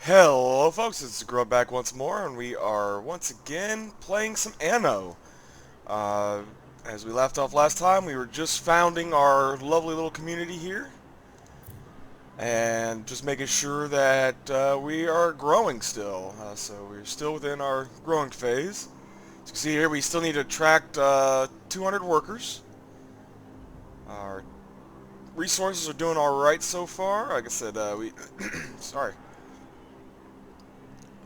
Hello folks, it's Grub back once more, and we are once again playing some Anno. Uh, as we left off last time, we were just founding our lovely little community here, and just making sure that we are growing still. So we're still within our growing phase. As you can see here, we still need to attract 200 workers. Our resources are doing alright so far. Like I said, sorry.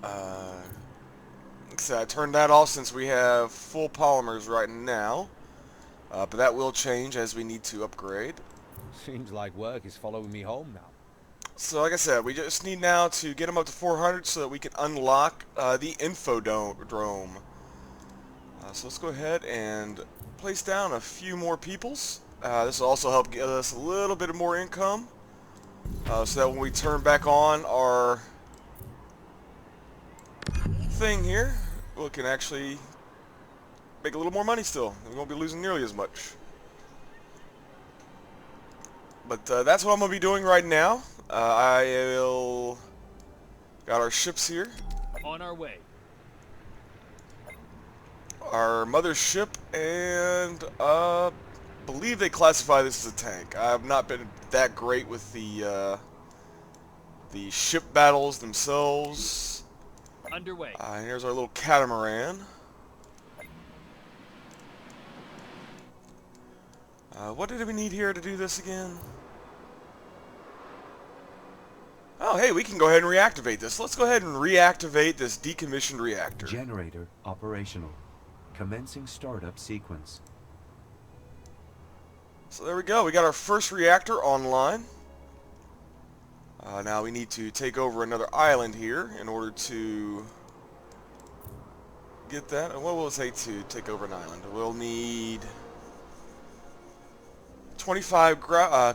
Like I said, I turned that off since we have full polymers right now, but that will change as we need to upgrade. Seems like work is following me home now. So like I said, we just need now to get them up to 400 so that we can unlock the infodrome. So let's go ahead and place down a few more peoples. This will also help get us a little bit more income, so that when we turn back on our thing here, we can actually make a little more money still. We won't be losing nearly as much. But that's what I'm going to be doing right now. I will... Got our ships here. On our way. Our mothership, and believe they classify this as a tank. I've not been that great with the ship battles themselves. Underway. Here's our little catamaran. What did we need here to do this again? Oh, hey, we can go ahead and reactivate this. Let's go ahead and reactivate this decommissioned reactor. Generator operational. Commencing startup sequence. So there we go. We got our first reactor online. Now we need to take over another island here in order to get that. And what will it take to take over an island? We'll need 25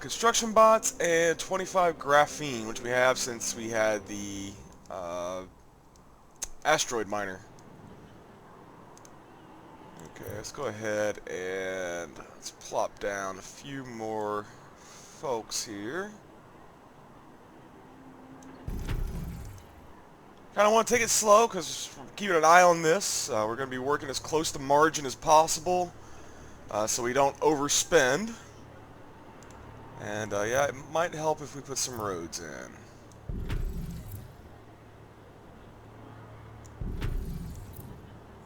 construction bots and 25 graphene, which we have since we had the asteroid miner. Okay, let's go ahead and let's plop down a few more folks here. Kind of want to take it slow because we're keeping an eye on this. We're going to be working as close to margin as possible so we don't overspend. And yeah, it might help if we put some roads in.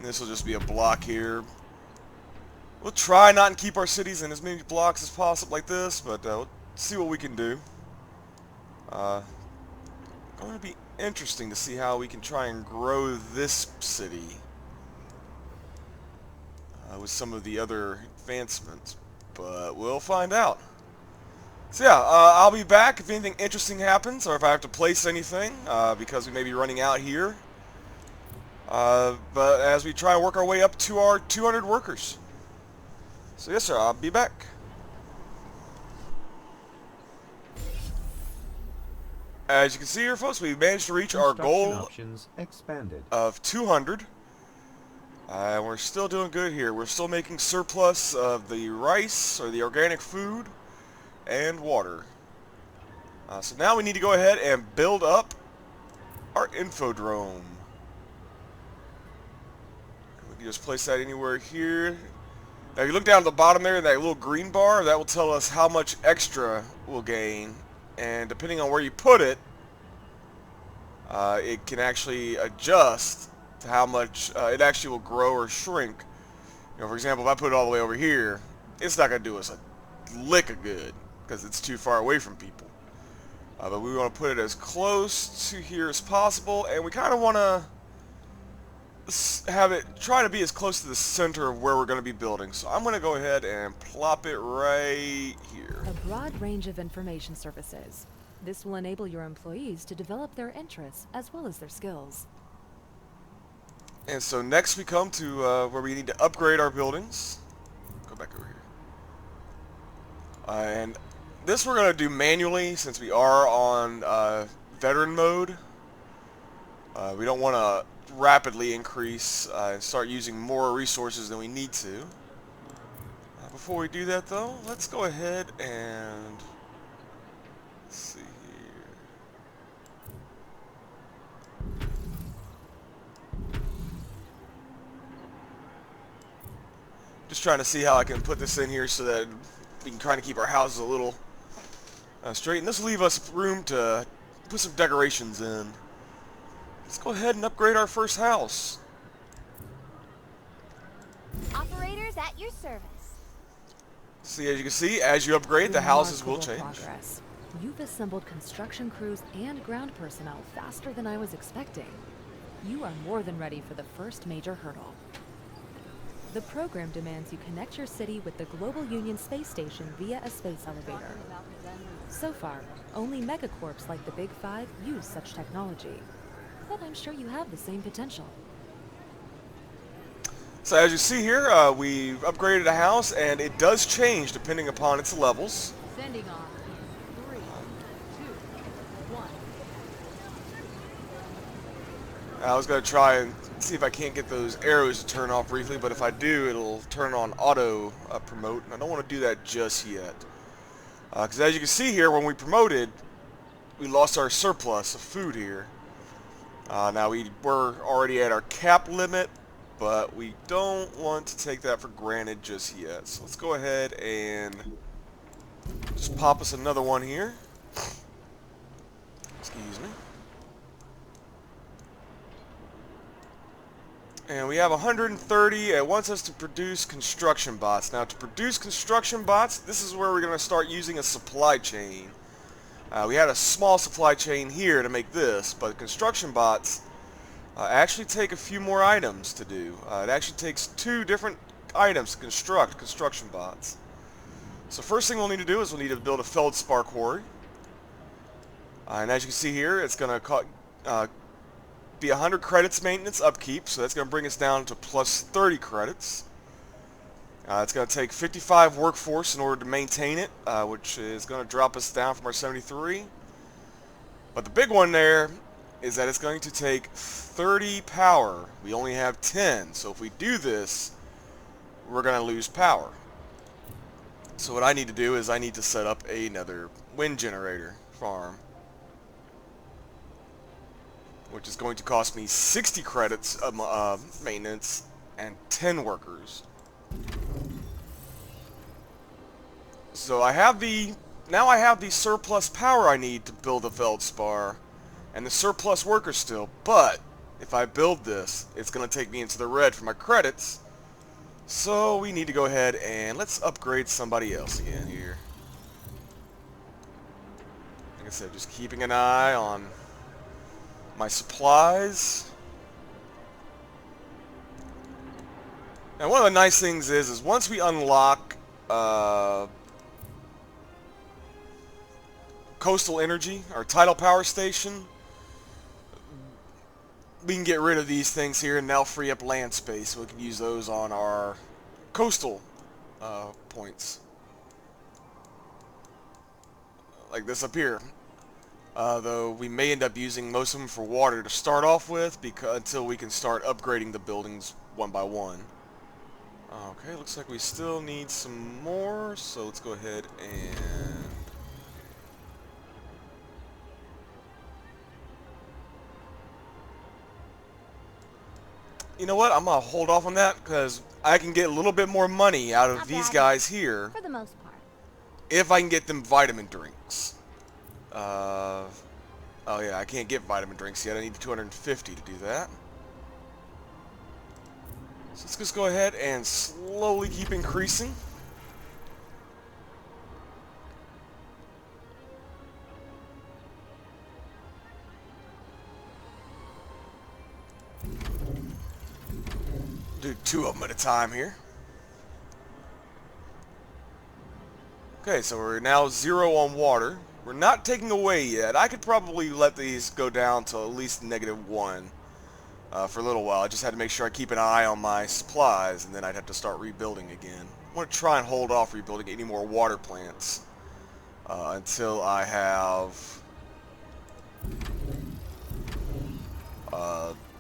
This will just be a block here. We'll try not to keep our cities in as many blocks as possible like this, but we'll see what we can do. Going to be interesting to see how we can try and grow this city with some of the other advancements, but we'll find out. So yeah, I'll be back if anything interesting happens, or if I have to place anything, because we may be running out here. But as we try and work our way up to our 200 workers. So yes sir, I'll be back. As you can see here folks, we've managed to reach our goal options expanded. of 200. We're still doing good here. We're still making surplus of the rice, or the organic food, and water. So now we need to go ahead and build up our infodrome. We can just place that anywhere here. Now you look down at the bottom there, that little green bar, that will tell us how much extra we'll gain. And depending on where you put it, it can actually adjust to how much it actually will grow or shrink. You know, for example, if I put it all the way over here, it's not going to do us a lick of good because it's too far away from people. But we want to put it as close to here as possible, and we kind of want to have it try to be as close to the center of where we're going to be building. So I'm going to go ahead and plop it right here. A broad range of information services. This will enable your employees to develop their interests as well as their skills. And so next we come to where we need to upgrade our buildings. Go back over here. And this we're going to do manually since we are on veteran mode. We don't want to rapidly increase and start using more resources than we need to. Before we do that though, let's go ahead and let's see here. Just trying to see how I can put this in here so that we can kind of keep our houses a little straight. And this will leave us room to put some decorations in. Let's go ahead and upgrade our first house. Operators at your service. See, as you can see, as you upgrade, the houses will Remarkable change. progress. You've assembled construction crews and ground personnel faster than I was expecting. You are more than ready for the first major hurdle. The program demands you connect your city with the Global Union space station via a space elevator. So far, only megacorps like the Big Five use such technology. But I'm sure you have the same potential. So as you see here, we've upgraded a house, and it does change depending upon its levels. Sending off in 3, 2, 1. I was going to try and see if I can't get those arrows to turn off briefly, but if I do, it'll turn on auto promote, and I don't want to do that just yet. Because as you can see here, when we promoted, we lost our surplus of food here. Now we were already at our cap limit, but we don't want to take that for granted just yet. So let's go ahead and just pop us another one here. Excuse me. And we have 130. It wants us to produce construction bots. Now to produce construction bots, this is where we're going to start using a supply chain. We had a small supply chain here to make this, but construction bots actually take a few more items to do. It actually takes 2 different items to construct construction bots. So first thing we'll need to do is we'll need to build a feldspar quarry. And as you can see here, it's going to be 100 credits maintenance upkeep, so that's going to bring us down to plus 30 credits. It's going to take 55 workforce in order to maintain it, which is going to drop us down from our 73. But the big one there is that it's going to take 30 power. We only have 10, so if we do this, we're going to lose power. So what I need to do is I need to set up another wind generator farm, which is going to cost me 60 credits of maintenance and 10 workers. So now I have the surplus power I need to build a feldspar and the surplus workers still, but if I build this, it's going to take me into the red for my credits. So we need to go ahead and let's upgrade somebody else again here. Like I said, just keeping an eye on my supplies. Now one of the nice things is once we unlock coastal energy, our tidal power station, we can get rid of these things here and now free up land space, so we can use those on our coastal points. Like this up here. Though we may end up using most of them for water to start off with, until we can start upgrading the buildings one by one. Okay, looks like we still need some more, so let's go ahead and... You know what? I'm going to hold off on that because I can get a little bit more money out of these guys here For the most part. if I can get them vitamin drinks. Oh yeah, I can't get vitamin drinks yet. I need 250 to do that. So let's just go ahead and slowly keep increasing. Do 2 of them at a time here. Okay, so we're now 0 on water. We're not taking away yet. I could probably let these go down to at least -1 for a little while. I just had to make sure I keep an eye on my supplies, and then I'd have to start rebuilding again. I want to try and hold off rebuilding any more water plants until I have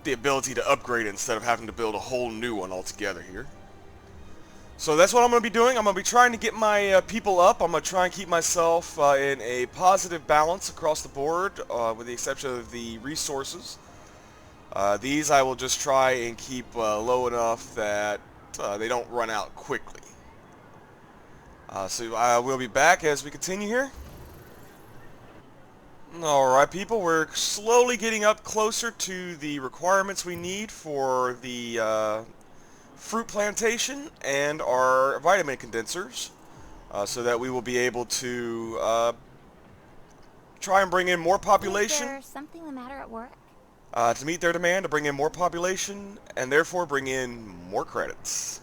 the ability to upgrade it instead of having to build a whole new one altogether here. So that's what I'm going to be doing. I'm going to be trying to get my people up. I'm going to try and keep myself in a positive balance across the board, with the exception of the resources. These I will just try and keep low enough that they don't run out quickly. So we'll be back as we continue here. Alright people, we're slowly getting up closer to the requirements we need for the fruit plantation and our vitamin condensers, so that we will be able to try and bring in more population. Is there something the matter at work? To meet their demand, to bring in more population, and therefore bring in more credits.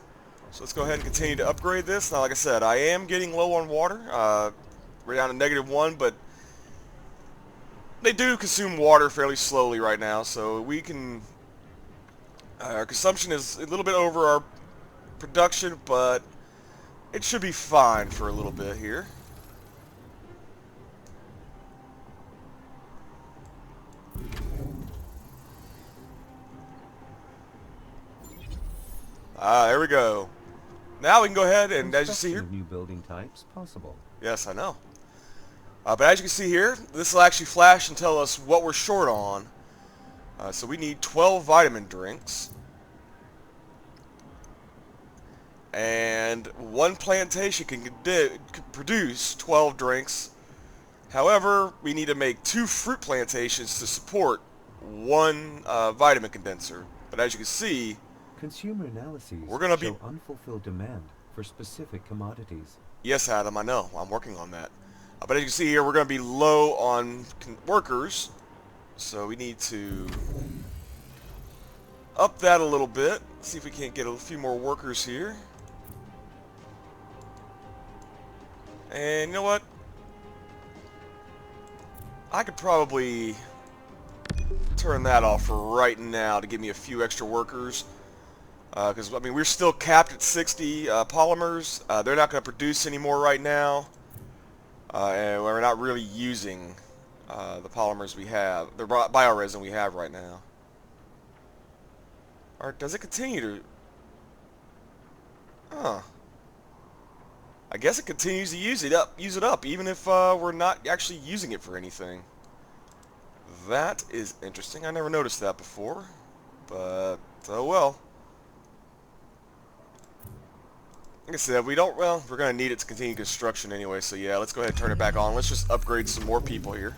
So let's go ahead and continue to upgrade this. Now, like I said, I am getting low on water. We're down to -1, but they do consume water fairly slowly right now, so we can... our consumption is a little bit over our production, but it should be fine for a little bit here. There we go. Now we can go ahead and, as you see here... New building types possible. Yes, I know. But as you can see here, this will actually flash and tell us what we're short on. So we need 12 vitamin drinks. And one plantation can produce 12 drinks. However, we need to make 2 fruit plantations to support one vitamin condenser. But as you can see, Consumer analyses we're gonna show be... unfulfilled demand for specific commodities. Yes, Adam, I know. I'm working on that. But as you can see here, we're going to be low on workers. So we need to up that a little bit. See if we can't get a few more workers here. And you know what? I could probably turn that off for right now to give me a few extra workers. Because, I mean, we're still capped at 60 polymers. They're not going to produce any more right now. And we're not really using the polymers we have, the bioresin we have right now. Or does it continue to... Huh. I guess it continues to use it up, even if we're not actually using it for anything. That is interesting. I never noticed that before. But, oh well. Like I said, we're going to need it to continue construction anyway, so yeah, let's go ahead and turn it back on. Let's just upgrade some more people here.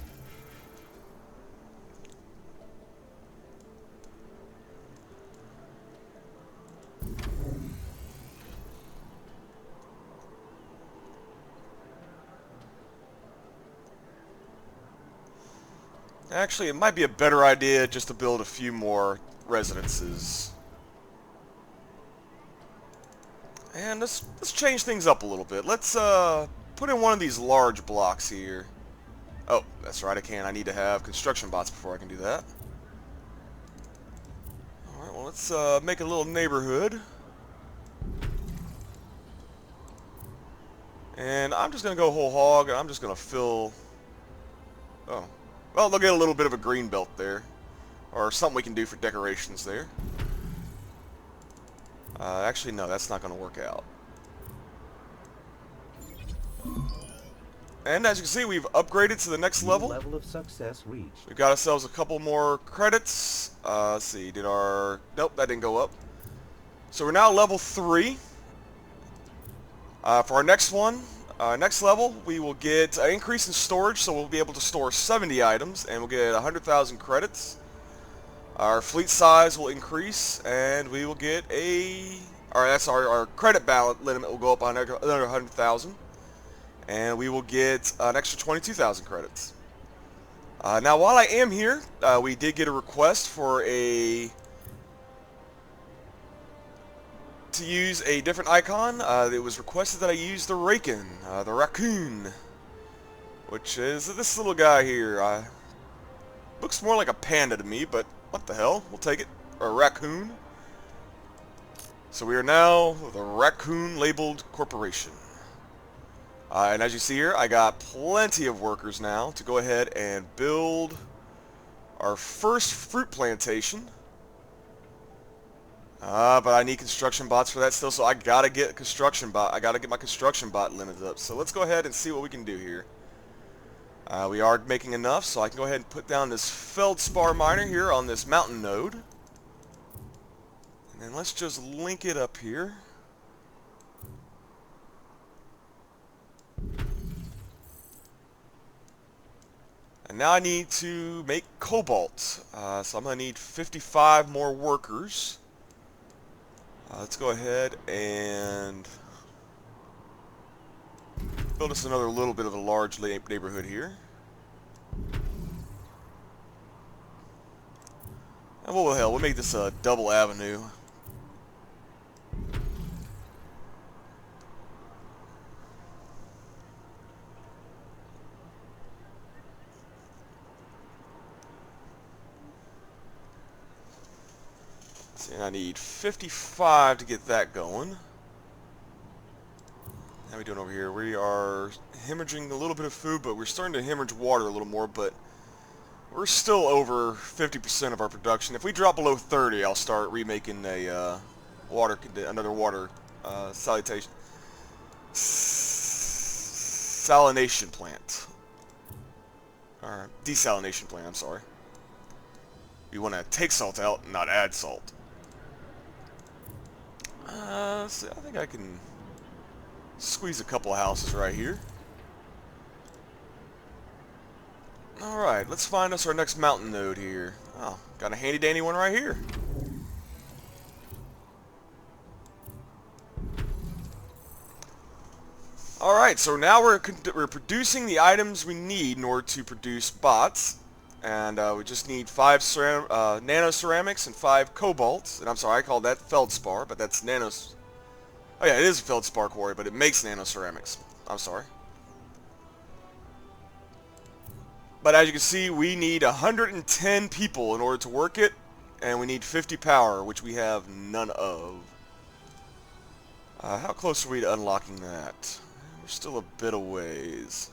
Actually, it might be a better idea just to build a few more residences. And let's change things up a little bit. Let's put in one of these large blocks here. Oh, that's right, I can. I need to have construction bots before I can do that. Alright, well, let's make a little neighborhood. And I'm just going to go whole hog, and I'm just going to fill... Oh. Well, they'll get a little bit of a green belt there. Or something we can do for decorations there. Actually, no, that's not going to work out. And as you can see, we've upgraded to the next level. Level of success reached. We've got ourselves a couple more credits. Let's see, nope, that didn't go up. So we're now level 3. For our next one, next level, we will get an increase in storage, so we'll be able to store 70 items, and we'll get 100,000 credits. Our fleet size will increase, and we will get our credit balance limit will go up on another 100,000, and we will get an extra 22,000 credits. Now, while I am here, we did get a request for to use a different icon. It was requested that I use the raccoon, which is this little guy here. Looks more like a panda to me, but what the hell? We'll take it. Or a raccoon. So we are now the Raccoon Labeled Corporation. And as you see here, I got plenty of workers now to go ahead and build our first fruit plantation. But I need construction bots for that still, so I gotta get a construction bot. I gotta get my construction bot limits up. So let's go ahead and see what we can do here. We are making enough, so I can go ahead and put down this feldspar miner here on this mountain node. And then let's just link it up here. And now I need to make cobalt. So I'm going to need 55 more workers. Let's go ahead and build us another little bit of a large neighborhood here. And what the hell, we'll make this a double avenue. And I need 55 to get that going. How are we doing over here? We are hemorrhaging a little bit of food, but we're starting to hemorrhage water a little more, but we're still over 50% of our production. If we drop below 30, I'll start remaking a another water salination plant. Or desalination plant, I'm sorry. We want to take salt out, not add salt. So I think I can squeeze a couple of houses right here. Alright, let's find us our next mountain node here. Oh, got a handy dandy one right here. Alright, so now we're producing the items we need in order to produce bots. And we just need 5 nano ceramics and 5 cobalt. And I'm sorry, I called that feldspar, but that's nanos. Oh yeah, it is a feldspar quarry, but it makes nano ceramics. I'm sorry. But as you can see, we need 110 people in order to work it, and we need 50 power, which we have none of. How close are we to unlocking that? We're still a bit of ways.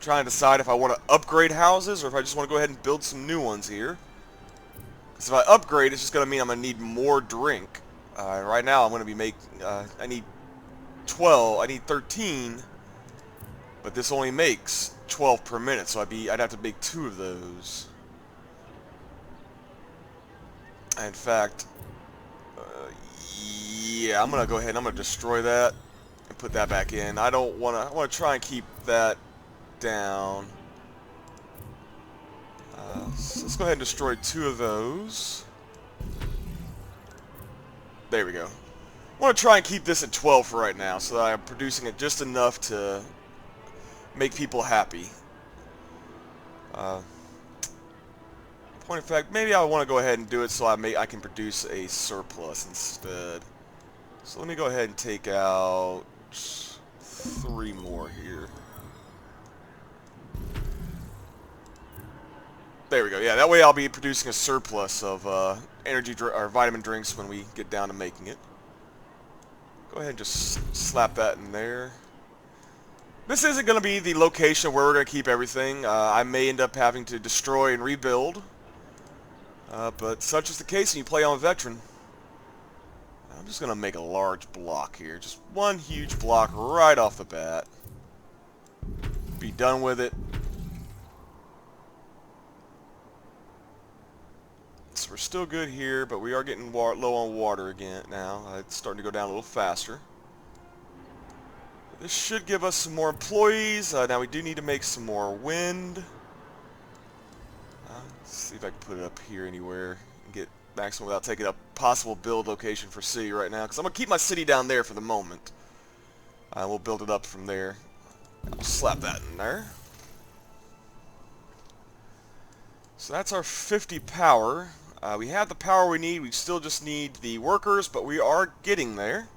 Trying to decide if I want to upgrade houses or if I just want to go ahead and build some new ones here. Because if I upgrade, it's just going to mean I'm going to need more drink. Right now, I'm going to be making... I need 12. I need 13. But this only makes 12 per minute, so I'd have to make 2 of those. In fact, yeah, I'm going to go ahead and I'm going to destroy that and put that back in. I want to try and keep that down. So let's go ahead and destroy 2 of those. There we go. I want to try and keep this at 12 for right now, so that I'm producing it just enough to make people happy. Point of fact, maybe I want to go ahead and do it so I can produce a surplus instead. So let me go ahead and take out 3 more here. There we go. Yeah, that way I'll be producing a surplus of energy or vitamin drinks when we get down to making it. Go ahead and just slap that in there. This isn't going to be the location where we're going to keep everything. I may end up having to destroy and rebuild. But such is the case when you play on Veteran. I'm just going to make a large block here. Just one huge block right off the bat. Be done with it. So we're still good here, but we are getting low on water again now. It's starting to go down a little faster. This should give us some more employees. Now we do need to make some more wind. Let's see if I can put it up here anywhere and get maximum without taking up possible build location for city right now. Because I'm going to keep my city down there for the moment. We'll build it up from there. I'll slap that in there. So that's our 50 power. We have the power we need. We still just need the workers, but we are getting there.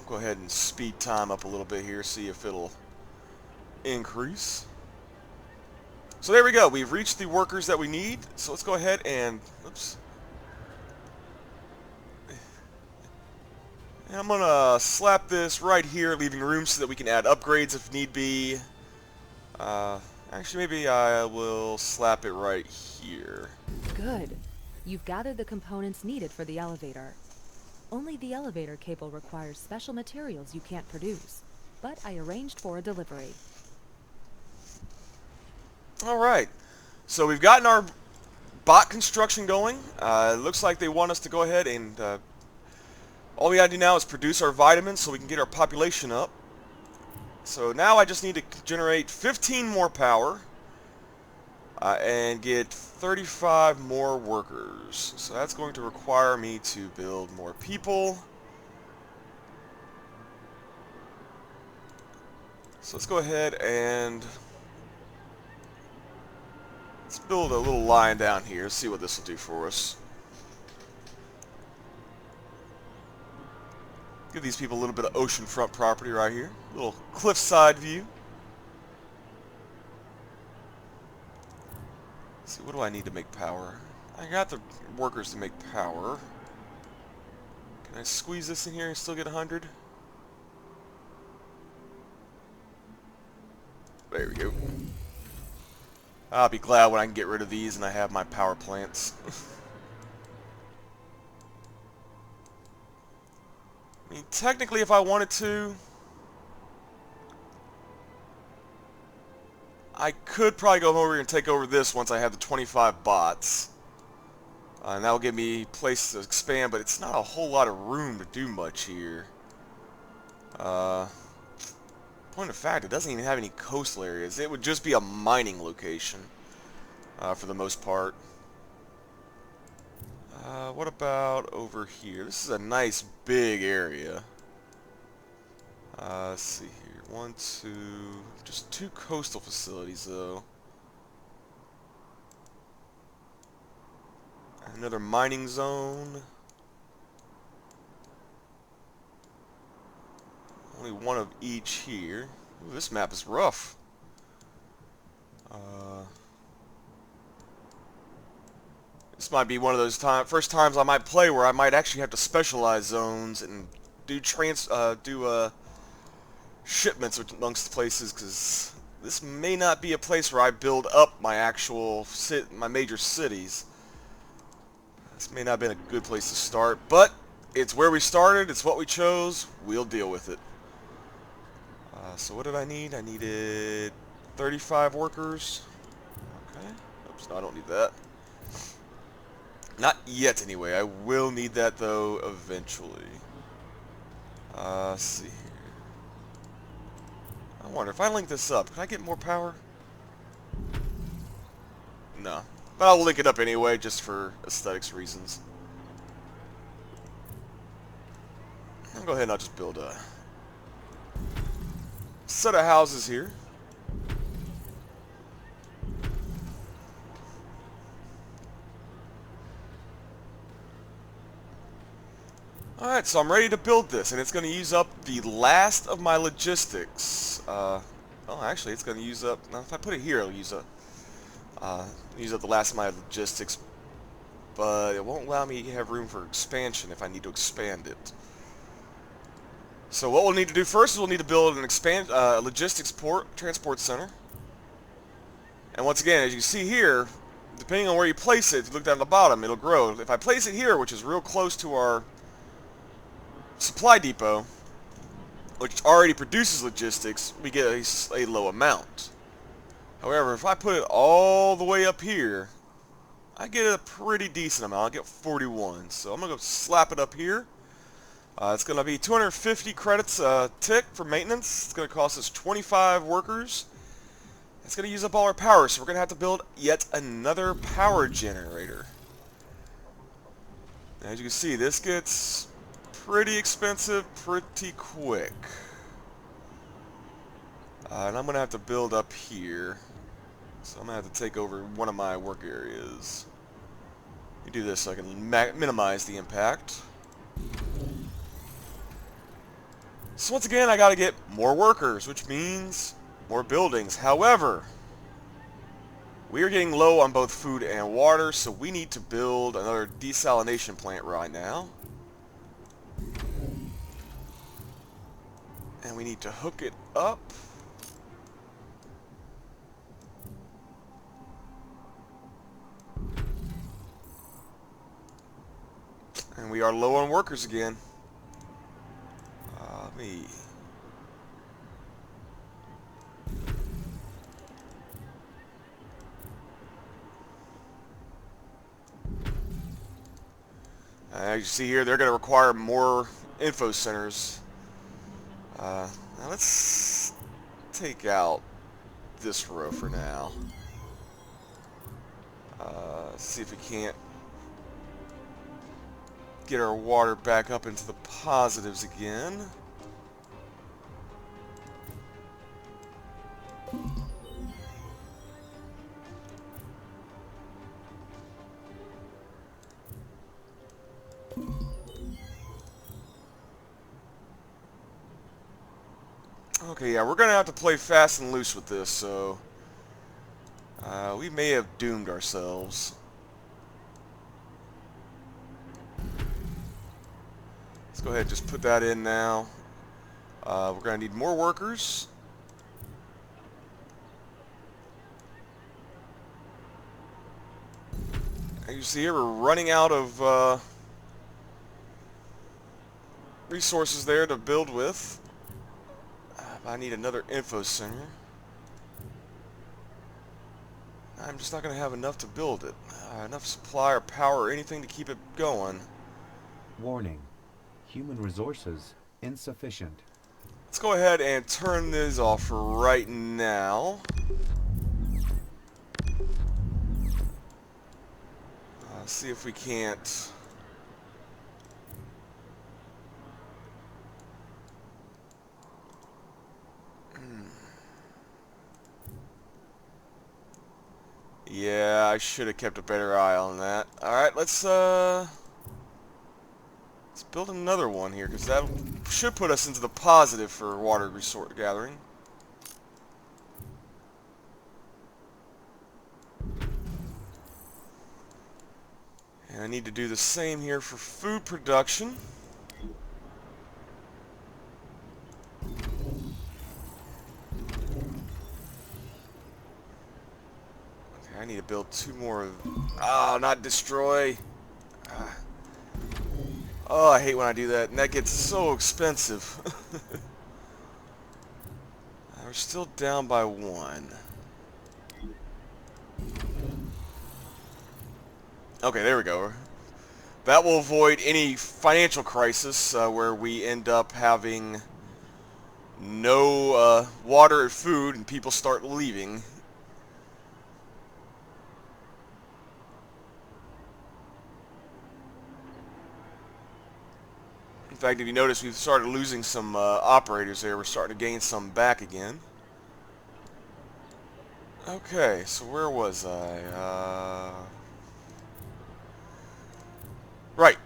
Go ahead and speed time up a little bit here, see if it'll increase. So there we go. We've reached the workers that we need. So let's go ahead and... Oops. And I'm going to slap this right here, leaving room so that we can add upgrades if need be. Actually, maybe I will slap it right here. Good. You've gathered the components needed for the elevator. Only the elevator cable requires special materials you can't produce, but I arranged for a delivery. Alright, so we've gotten our bot construction going. It looks like they want us to go ahead and all we gotta do now is produce our vitamins so we can get our population up. So now I just need to generate 15 more power and get 35 more workers. So that's going to require me to build more people. So let's go ahead and let's build a little line down here, see what this will do for us. Give these people a little bit of oceanfront property right here. A little cliffside view. Let's see, what do I need to make power? I got the workers to make power. Can I squeeze this in here and still get 100? There we go. I'll be glad when I can get rid of these and I have my power plants. I mean, technically, if I wanted to, I could probably go over here and take over this once I have the 25 bots. And that'll give me place to expand, but it's not a whole lot of room to do much here. Point of fact, it doesn't even have any coastal areas. It would just be a mining location for the most part. What about over here? This is a nice big area. Let's see here. 1, 2... Just 2 coastal facilities, though. Another mining zone. Only one of each here. Ooh, this map is rough. This might be one of those first times I might play where I might actually have to specialize zones and do shipments amongst places, because this may not be a place where I build up my actual my major cities. This may not have been a good place to start, but it's where we started. It's what we chose. We'll deal with it. So what did I need? I needed 35 workers. Okay. Oops, no, I don't need that. Not yet, anyway. I will need that, though, eventually. Let's see here. I wonder, if I link this up, can I get more power? No. But I'll link it up anyway, just for aesthetics reasons. I'll go ahead and I'll just build a set of houses here. Alright, so I'm ready to build this, and it's going to use up the last of my logistics. Oh, actually, it's going to use up... Now, if I put it here, it'll use up the last of my logistics, but it won't allow me to have room for expansion if I need to expand it. So what we'll need to do first is we'll need to build an logistics transport center. And once again, as you see here, depending on where you place it, if you look down at the bottom, it'll grow. If I place it here, which is real close to our supply depot, which already produces logistics, we get a low amount. However, if I put it all the way up here, I get a pretty decent amount. I get 41. So I'm going to go slap it up here. It's going to be 250 credits a tick for maintenance. It's going to cost us 25 workers. It's going to use up all our power, so we're going to have to build yet another power generator. As you can see, this gets pretty expensive pretty quick. And I'm going to have to build up here. So I'm going to have to take over one of my work areas. Let me do this so I can minimize the impact. So once again, I got to get more workers, which means more buildings. However, we are getting low on both food and water, so we need to build another desalination plant right now. And we need to hook it up. And we are low on workers again. As you see here, they're going to require more info centers. Now let's take out this row for now. See if we can't get our water back up into the positives again. Okay, yeah, we're going to have to play fast and loose with this, so we may have doomed ourselves. Let's go ahead and just put that in now. We're going to need more workers. As you see here, we're running out of resources there to build with. I need another info center. I'm just not going to have enough to build it. Enough supply or power or anything to keep it going. Warning. Human resources insufficient. Let's go ahead and turn this off for right now. See if we can't... Yeah, I should have kept a better eye on that. Alright, let's build another one here, because that should put us into the positive for water resource gathering. And I need to do the same here for food production. I need to build 2 more. Oh, not destroy. Oh, I hate when I do that, and that gets so expensive. We're still down by 1. Okay, there we go. That will avoid any financial crisis where we end up having no water or food and people start leaving. In fact, if you notice, we've started losing some operators there. We're starting to gain some back again. Okay, so where was I? Right.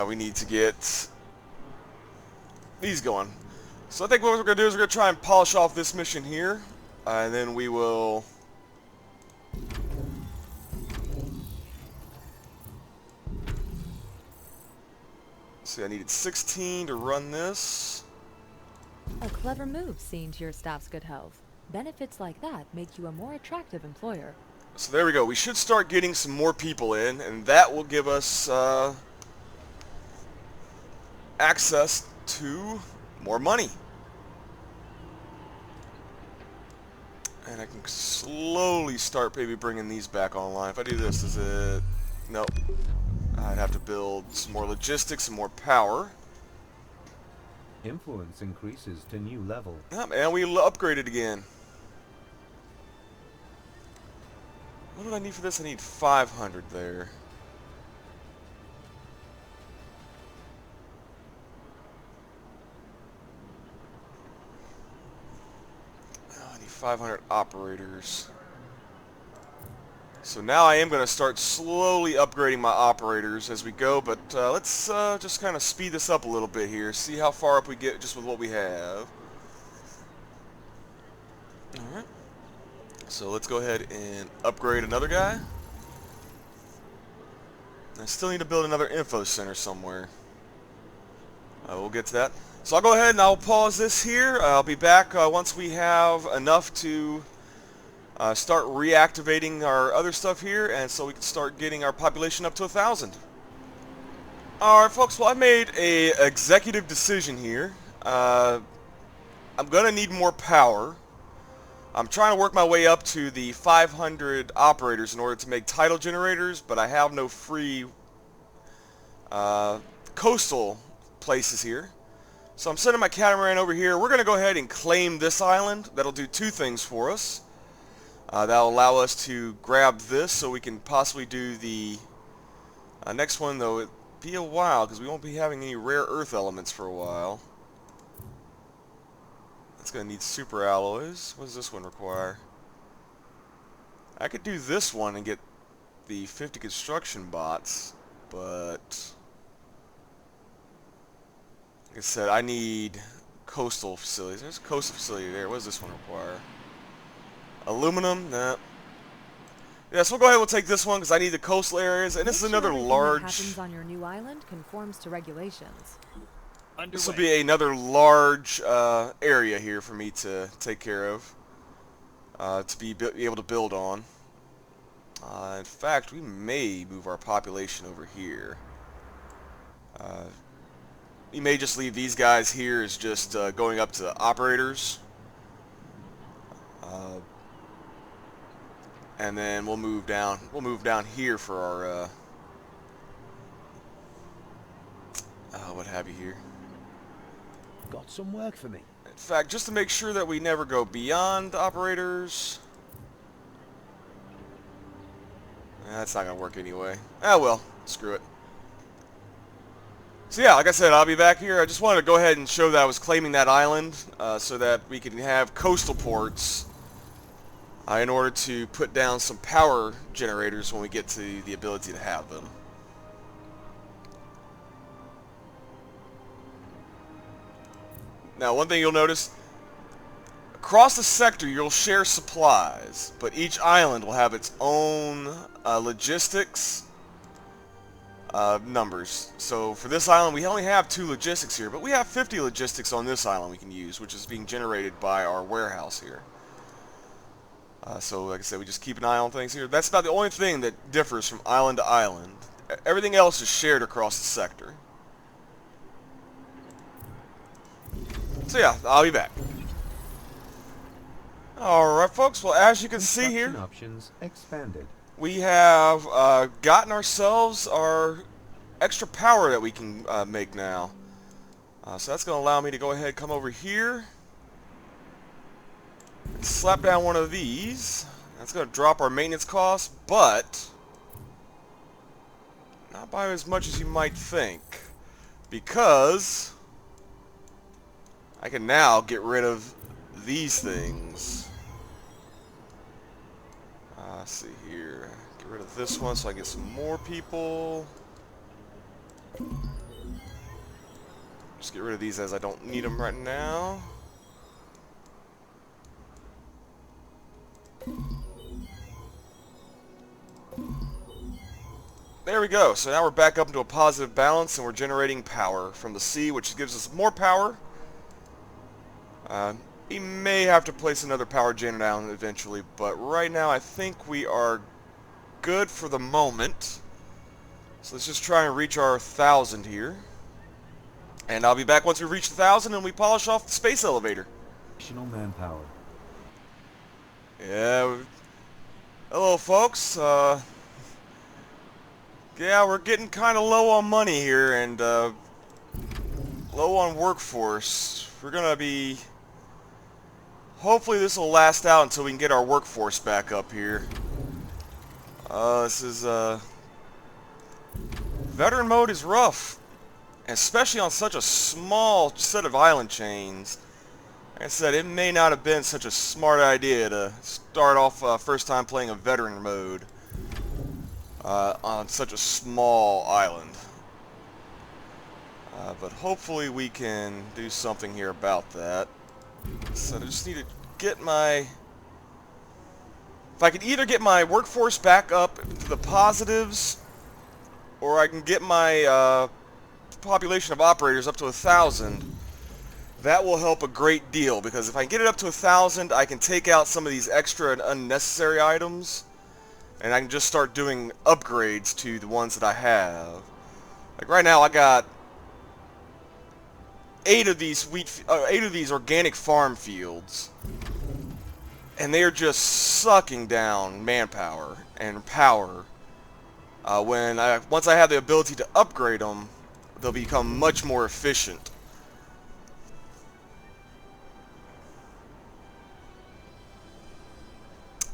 We need to get these going. So I think what we're going to do is we're going to try and polish off this mission here. And then we will... See, I needed 16 to run this. A clever move, seeing to your staff's good health. Benefits like that make you a more attractive employer. So there we go. We should start getting some more people in, and that will give us access to more money. And I can slowly start maybe bringing these back online. If I do this, is it... Nope. I'd have to build some more logistics, some more power. Influence increases to new level. And we upgraded again. What do I need for this? I need 500 there. Oh, I need 500 operators. So now I am going to start slowly upgrading my operators as we go, but let's just kind of speed this up a little bit here, see how far up we get just with what we have. Alright. So let's go ahead and upgrade another guy. I still need to build another info center somewhere. We'll get to that. So I'll go ahead and I'll pause this here. I'll be back once we have enough to start reactivating our other stuff here, and so we can start getting our population up to 1,000. Alright folks, well I made a executive decision here. I'm gonna need more power. I'm trying to work my way up to the 500 operators in order to make tidal generators, but I have no free coastal places here. So I'm sending my catamaran over here. We're going to go ahead and claim this island. That'll do two things for us. That'll allow us to grab this so we can possibly do the next one, though it'll be a while because we won't be having any rare earth elements for a while. That's going to need super alloys. What does this one require? I could do this one and get the 50 construction bots, but like I said, I need coastal facilities. There's a coastal facility there. What does this one require? Aluminum? Nah. Yeah, so we'll go ahead and we'll take this one because I need the coastal areas, and this is another large... What happens on your new island conforms to regulations. This will be another large area here for me to take care of, to be able to build on. In fact, we may move our population over here. We may just leave these guys here as just going up to operators. And then we'll move down. We'll move down here for our what have you here. Got some work for me. In fact, just to make sure that we never go beyond operators. That's not gonna work anyway. Ah well, screw it. So yeah, like I said, I'll be back here. I just wanted to go ahead and show that I was claiming that island so that we can have coastal ports in order to put down some power generators when we get to the ability to have them. Now, one thing you'll notice, across the sector you'll share supplies, but each island will have its own logistics numbers. So for this island, we only have 2 logistics here, but we have 50 logistics on this island we can use, which is being generated by our warehouse here. So like I said, we just keep an eye on things here. That's about the only thing that differs from island to island. Everything else is shared across the sector. So yeah, I'll be back. Alright folks, well as you can see here, Construction options expanded. we have gotten ourselves our extra power that we can make now. So that's going to allow me to go ahead and come over here and slap down one of these. That's going to drop our maintenance costs, but not by as much as you might think, because I can now get rid of these things. Let's see here. Get rid of this one so I get some more people. Just get rid of these as I don't need them right now. There we go. So now we're back up into a positive balance and we're generating power from the sea, which gives us more power. We may have to place another power gen down eventually, but right now I think we are good for the moment. So let's just try and reach our 1,000 here. And I'll be back once we reach 1,000 and we polish off the space elevator. Additional manpower. Yeah. Hello, folks. Yeah, we're getting kind of low on money here and low on workforce. We're going to be... Hopefully this will last out until we can get our workforce back up here. This is, veteran mode is rough. Especially on such a small set of island chains. Like I said, it may not have been such a smart idea to start off first time playing a veteran mode on such a small island. But hopefully we can do something here about that. So I just need to get my... If I can either get my workforce back up to the positives, or I can get my population of operators up to 1,000, that will help a great deal, because if I can get it up to 1,000, I can take out some of these extra and unnecessary items, and I can just start doing upgrades to the ones that I have. Like right now, I got 8 of these organic farm fields, and they are just sucking down manpower and power Once I have the ability to upgrade them, they'll become much more efficient.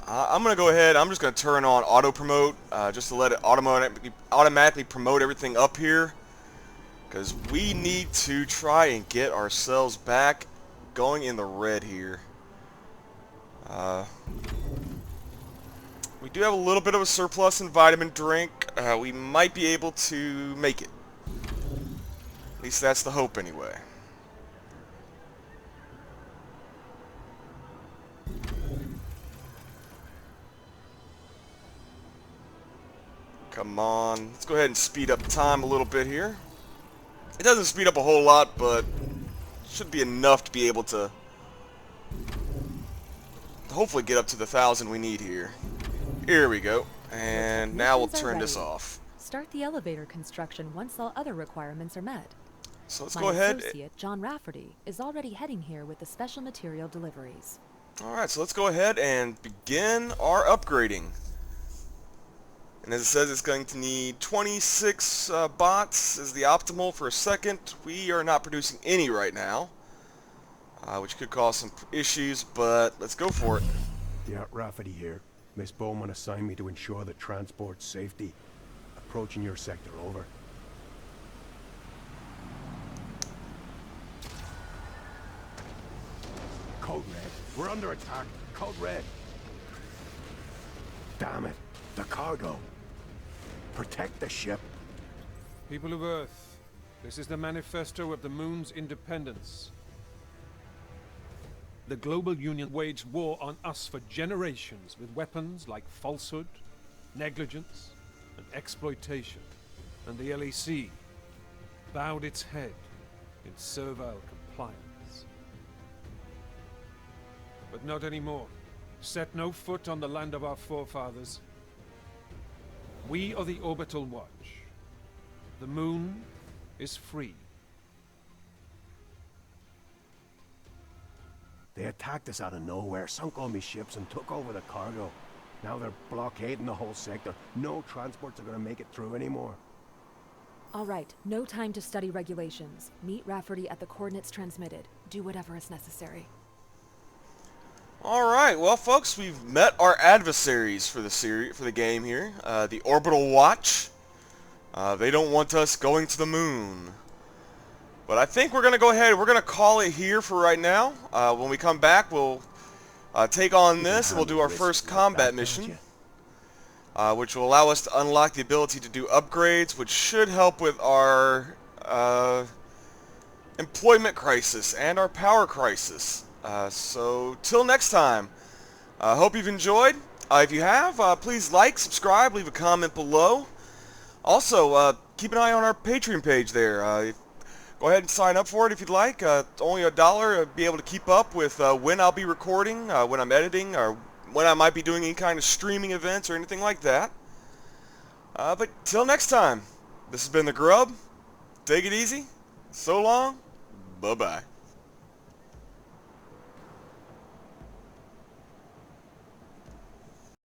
I'm going to go ahead, I'm just going to turn on auto promote, just to let it automatically promote everything up here. Because we need to try and get ourselves back going in the red here. We do have a little bit of a surplus in vitamin drink. We might be able to make it. At least that's the hope anyway. Come on, let's go ahead and speed up time a little bit here. It doesn't speed up a whole lot, but should be enough to be able to hopefully get up to the 1,000 we need here. Here we go. And now we'll turn this off. Start the elevator construction once all other requirements are met. So let's My go ahead. associate, John Rafferty, is already heading here with the special material deliveries. Alright, so let's go ahead and begin our upgrading. And as it says, it's going to need 26 bots is the optimal for a second. We are not producing any right now, which could cause some issues, but let's go for it. Yeah, Rafferty here. Miss Bowman assigned me to ensure the transport safety. Approaching your sector, over. Code Red. We're under attack. Code Red. Damn it. The cargo. Protect the ship. People of Earth, this is the manifesto of the Moon's independence. The global union waged war on us for generations with weapons like falsehood, negligence, and exploitation. And the LEC bowed its head in servile compliance. But not anymore. Set no foot on the land of our forefathers. We are the Orbital Watch. The Moon is free. They attacked us out of nowhere, sunk all my ships and took over the cargo. Now they're blockading the whole sector. No transports are gonna make it through anymore. All right, no time to study regulations. Meet Rafferty at the coordinates transmitted. Do whatever is necessary. Alright, well folks, we've met our adversaries for the game here. The Orbital Watch. They don't want us going to the moon. But I think we're going to go ahead, we're going to call it here for right now. When we come back, we'll take on this and we'll do our first combat mission. Which will allow us to unlock the ability to do upgrades, which should help with our employment crisis and our power crisis. So, till next time, hope you've enjoyed. If you have, please like, subscribe, leave a comment below. Also, keep an eye on our Patreon page there. Go ahead and sign up for it if you'd like. It's only $1 to be able to keep up with when I'll be recording, when I'm editing, or when I might be doing any kind of streaming events or anything like that. But till next time, this has been the Grub. Take it easy. So long. Bye-bye.